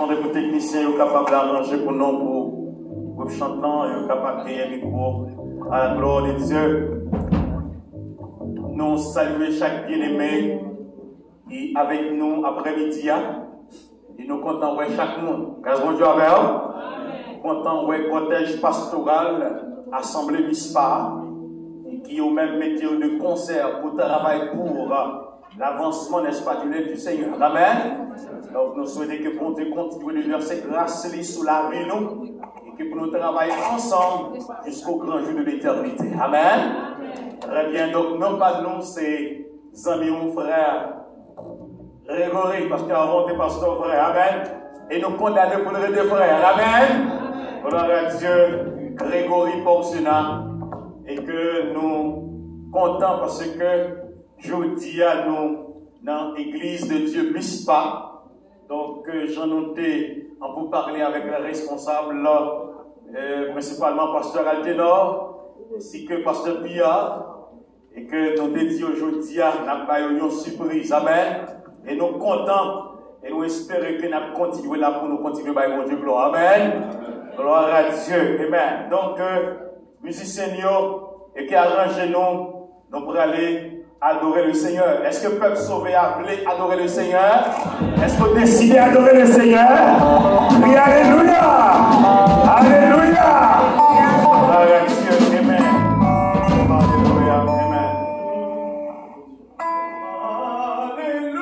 demande que les techniciens soient capables d'arranger pour nous, pour le chantant, et capables de créer un micro à la gloire de Dieu. Nous saluons chaque bien-aimé qui est avec nous après-midi. Et nous comptons voir chaque monde. Grâce à Dieu avec vous. Content voir cortège pastoral, assemblée MISPA, qui ont même météo de concert pour travailler pour l'avancement, n'est-ce pas, du lèvre du Seigneur. Amen. Donc nous souhaitons que bon Dieu continue de verser grâce sous la vie nous et que pour nous travailler ensemble jusqu'au grand jour de l'éternité. Amen. Très bien. Donc non pas nous, c'est amis ou frères Grégory, parce qu'avant t'es pasteur frère. Amen. Et nous condamnons pour le des frères. Amen. Gloire à Dieu, Grégory Porcena, et que nous comptons parce que jeudi à nous dans l'église de Dieu MISPA. Donc j'en ai en pour parler avec les responsables, principalement pasteur Altenor, ainsi que pasteur Billard, et que nous dédions aujourd'hui à une surprise. Amen. Et nous comptons et nous espérons que nous continuons là pour nous continuer par mon Dieu gloire. Amen. Gloire à Dieu. Amen. Donc, musiciens, et qui arrangez nous pour aller adorer le Seigneur. Est-ce que le peuple sauvé a voulu adorer le Seigneur? Est-ce que vous décidez d'adorer le Seigneur? Oui, alléluia! Alléluia! Gloire à Dieu. Amen. Alléluia. Amen. Alléluia.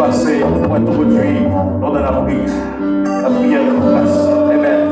passé, on va tout produire dans la prière. La prière de nous passe. Amen.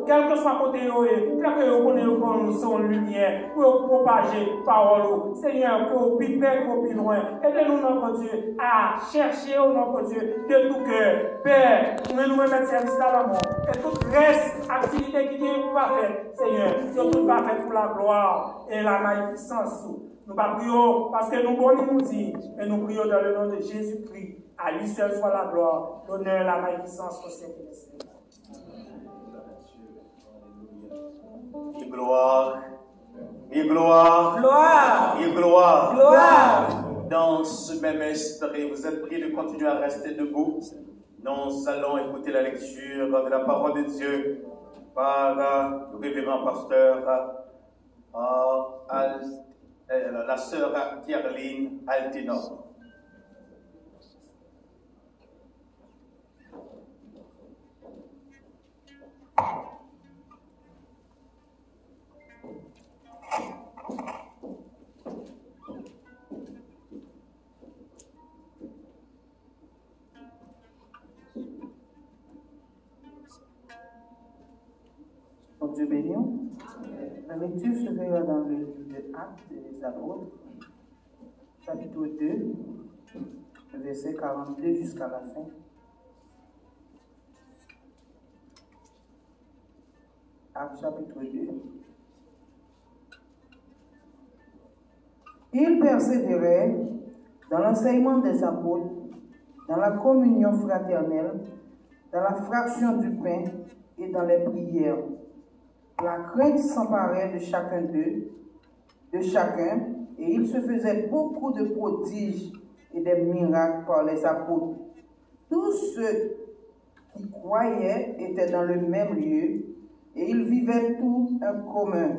Quel que soit côté, que vous connaissez son lumière, pour propager parole. Seigneur, que vous plus près, que vous plus loin. Aidez-nous, notre Dieu, à chercher, notre Dieu, de tout cœur. Père, nous nous remettons service à l'amour. Et toute reste activité qui est parfaite, Seigneur, que tout va faire pour la gloire et la magnificence. Nous ne prions parce que nous voulons nous dire, et nous prions dans le nom de Jésus-Christ. À lui seul soit la gloire, l'honneur et la magnificence au Saint-Esprit. Et gloire, et gloire, gloire, et gloire, gloire. Dans ce même esprit, vous êtes priés de continuer à rester debout. Nous allons écouter la lecture de la parole de Dieu par le révérend pasteur la sœur Tierline Altinor. Dieu béni. La lecture se fera dans le livre de Actes des Apôtres, chapitre 2, verset 42 jusqu'à la fin. Actes chapitre 2. Il persévérait dans l'enseignement des apôtres, dans la communion fraternelle, dans la fraction du pain et dans les prières. La crainte s'emparait de chacun d'eux, de chacun, et il se faisait beaucoup de prodiges et des miracles par les apôtres. Tous ceux qui croyaient étaient dans le même lieu, et ils vivaient tout en commun.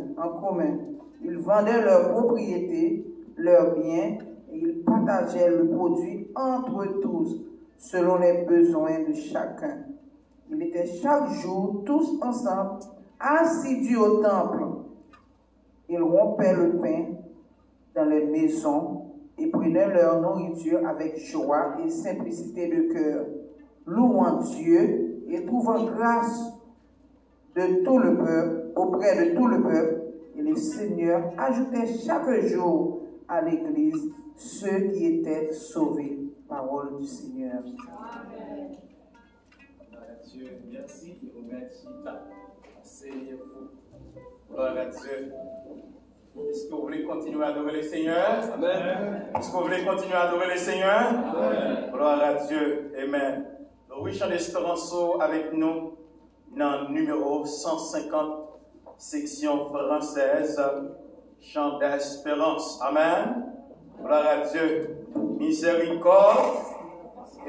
Ils vendaient leurs propriétés, leurs biens, et ils partageaient le produit entre tous, selon les besoins de chacun. Ils étaient chaque jour tous ensemble, assidus au temple. Ils rompaient le pain dans les maisons et prenaient leur nourriture avec joie et simplicité de cœur, louant Dieu et trouvant grâce de tout le peuple, auprès de tout le peuple. Et le Seigneur ajoutait chaque jour à l'Église ceux qui étaient sauvés. Parole du Seigneur. Amen. Dieu, merci et remercie Seigneur. Gloire à Dieu. Est-ce que vous voulez continuer à adorer le Seigneur? Amen. Est-ce que vous voulez continuer à adorer le Seigneur? Amen. Gloire à Dieu. Amen. Louis Chant d'Espérance avec nous dans le numéro 150, section française, Chant d'Espérance. Amen. Gloire à Dieu. Miséricorde.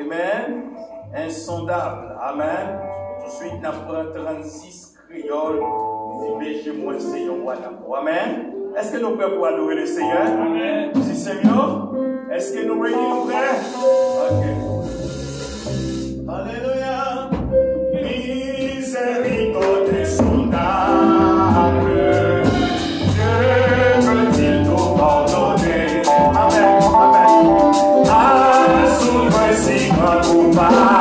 Amen. Insondable. Amen. Tout de suite, nous prenons 36 créoles. Libérez-moi, Seigneur. Amen. Est-ce que nous pouvons pour adorer le Seigneur? Amen. Si Seigneur, est-ce que nous réunissons frère? Ok. Alléluia. Miséricorde insondable. Dieu peut-il nous pardonner? Amen. Amen. À son merci grand coupable.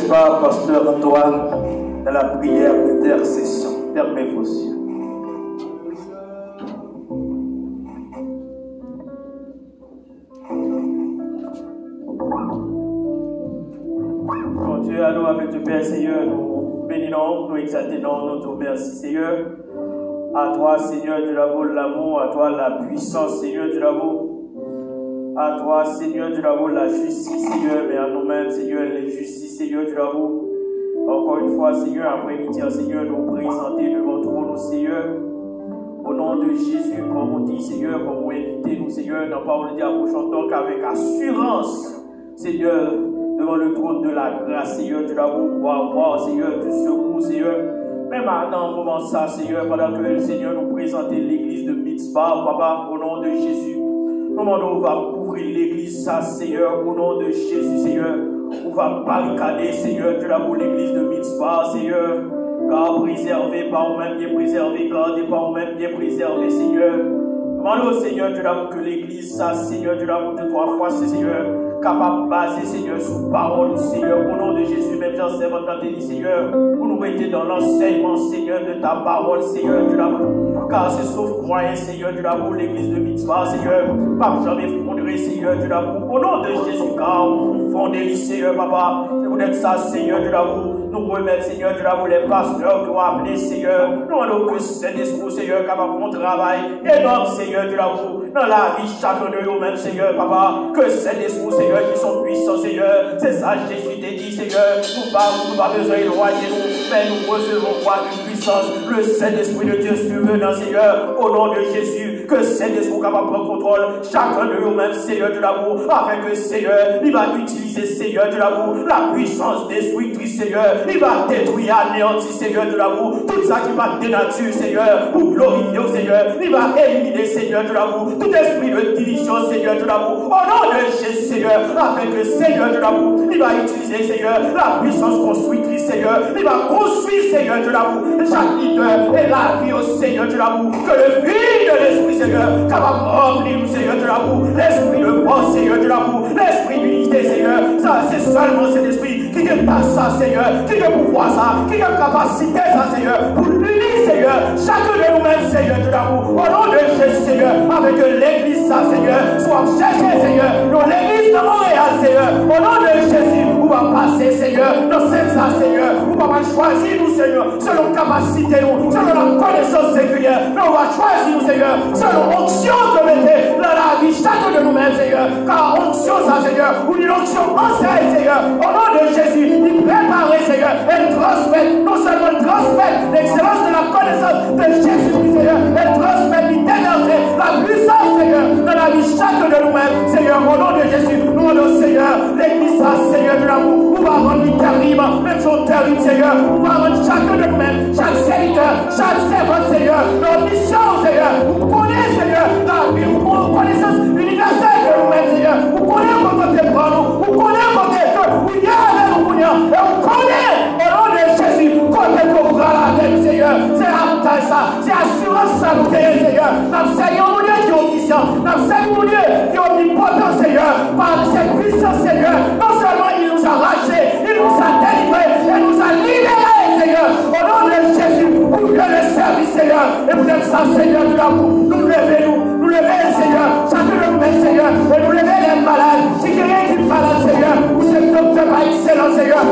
n'est-ce pas, pasteur Antoine, dans la prière d'intercession. Fermez vos yeux. Mon Dieu, allons avec le Père, Seigneur, nous bénissons, nous exaltons, nous te remercions, Seigneur. À toi, Seigneur, de l'amour, à toi la puissance, Seigneur, de l'amour. À toi, Seigneur, de l'amour, la justice, Seigneur, mais à nous-mêmes, Seigneur, la justice, Seigneur, de l'amour. Encore une fois, Seigneur, après-midi, Seigneur, nous présenter devant toi, Seigneur. Au nom de Jésus, comme on dit, Seigneur, comme on invite nous, Seigneur, dans la parole de Dieu, approchons donc avec assurance, Seigneur, devant le trône de la grâce, Seigneur, de l'amour, pour avoir, Seigneur, du secours, Seigneur. Même dans un moment ça, Seigneur, pendant que le Seigneur nous présente l'église de Mitzvah, Papa, au nom de Jésus. Au moment où on va couvrir l'église, ça, Seigneur, au nom de Jésus, Seigneur. On va barricader, Seigneur, de l'amour, l'église de Mitzvah, Seigneur. Car préservé par vous-même, bien préservé, gardé par vous-même, bien préservé, Seigneur. Demandons au Seigneur de l'amour que l'église, ça, Seigneur, de l'amour de trois fois, Seigneur, capable de baser, Seigneur, sous parole, Seigneur, au nom de Jésus, même Jean-Servant, Seigneur, pour nous mettre dans l'enseignement, Seigneur, de ta parole, Seigneur, de l'amour. Car c'est sauf croyant, Seigneur, de l'amour, l'église de Mitzvah, Seigneur, pas jamais fondrer, Seigneur, de l'amour. Au nom de Jésus, car vous fondez, Seigneur, Papa, je vous donne ça, Seigneur, de l'amour. Nous remettons, Seigneur, de l'amour, les pasteurs qui ont appelé, Seigneur. Nous allons que Saint-Esprit, Seigneur, capable de travail énorme, Seigneur, de l'amour, dans la vie chacun de nous-mêmes, Seigneur, Papa, que Saint-Esprit, Seigneur, qui sont puissants, Seigneur. C'est ça, Jésus t'a dit, Seigneur. Nous pas besoin d'éloigner nous, mais nous recevons quoi d'une puissance. Le Saint-Esprit de Dieu survenant, Seigneur, au nom de Jésus, que Saint-Esprit capable de prendre contrôle chacun de nous-mêmes, Seigneur, de l'amour, afin que, Seigneur, il va utiliser, Seigneur, de l'amour, la puissance destructrice, Seigneur. Il va détruire, anéantir, Seigneur, de l'amour, tout ça qui va dénaturer, Seigneur, pour glorifier, Seigneur. Il va éliminer, Seigneur, de l'amour, tout esprit de division, Seigneur, de l'amour, au nom de Jésus, Seigneur, afin que, Seigneur, de l'amour, il va utiliser, Seigneur, la puissance constructrice, Seigneur. Il va construire, Seigneur, de l'amour, chaque leader et la vie au Seigneur, de l'amour, que le fruit de l'esprit, Seigneur, capable de remplir, Seigneur, de l'amour, l'esprit de force, Seigneur, de l'amour, l'esprit d'unité, Seigneur. Ça, c'est seulement cet esprit qui n'est pas ça, Seigneur, qui peut pouvoir ça, qui a capacité, ça, Seigneur, pour l'unir, Seigneur, chacun de nous-mêmes, Seigneur, de l'amour, au nom de Jésus, Seigneur, avec l'église, ça, Seigneur, soit chercher, Seigneur, dans l'église de Montréal, Seigneur, au nom de Jésus, on va passer, Seigneur, dans cette ça, Seigneur, on va pas choisir, nous, Seigneur, selon capacité, nous, selon la connaissance séculière, mais on va choisir, nous, Seigneur, selon onction que mettez dans la vie, chacun de nous-mêmes, Seigneur, car onction, ça, Seigneur, ou une onction enseigne, Seigneur, au nom de Jésus, il prépare, Seigneur, elle transmet, non seulement transmet l'excellence de la connaissance de Jésus-Christ, Seigneur, elle transmet l'éternité, la puissance, Seigneur, dans la vie chacun de nous-mêmes, Seigneur, au nom de Jésus, nous allons, Seigneur, l'église, Seigneur, de l'amour, on va rendre terrible, même chose terrible, Seigneur, on va rendre chacun de nous-mêmes, chaque serviteur, chaque servant, Seigneur, nos missions, Seigneur, vous connaissez, Seigneur, la vie, vous connaissance universelle de nous-mêmes, Seigneur, vous connaissez votre témoin, vous connaissez votre témoin, vous y allez, vous connaissez, et vous connaissez, au nom de Jésus, côté qu'on bras la tête, Seigneur, c'est avantage ça, c'est assurance ça, nous tenez, Seigneur, nous Seigneur, mon Dieu, qui est omniscient, nous Seigneur, mon Dieu, qui est omnipotent, Seigneur, par cette puissance, Seigneur, non seulement il nous a rachetés, il nous a délivrés, il nous a libérés, Seigneur, au nom de Jésus, pour que le service, Seigneur, et vous êtes ça, Seigneur, de l'amour, nous levez, Seigneur, chacun de nous, Seigneur, et nous levez les malades, si quelqu'un qui est malade, Seigneur, ou c'est docteur par excellence, Seigneur,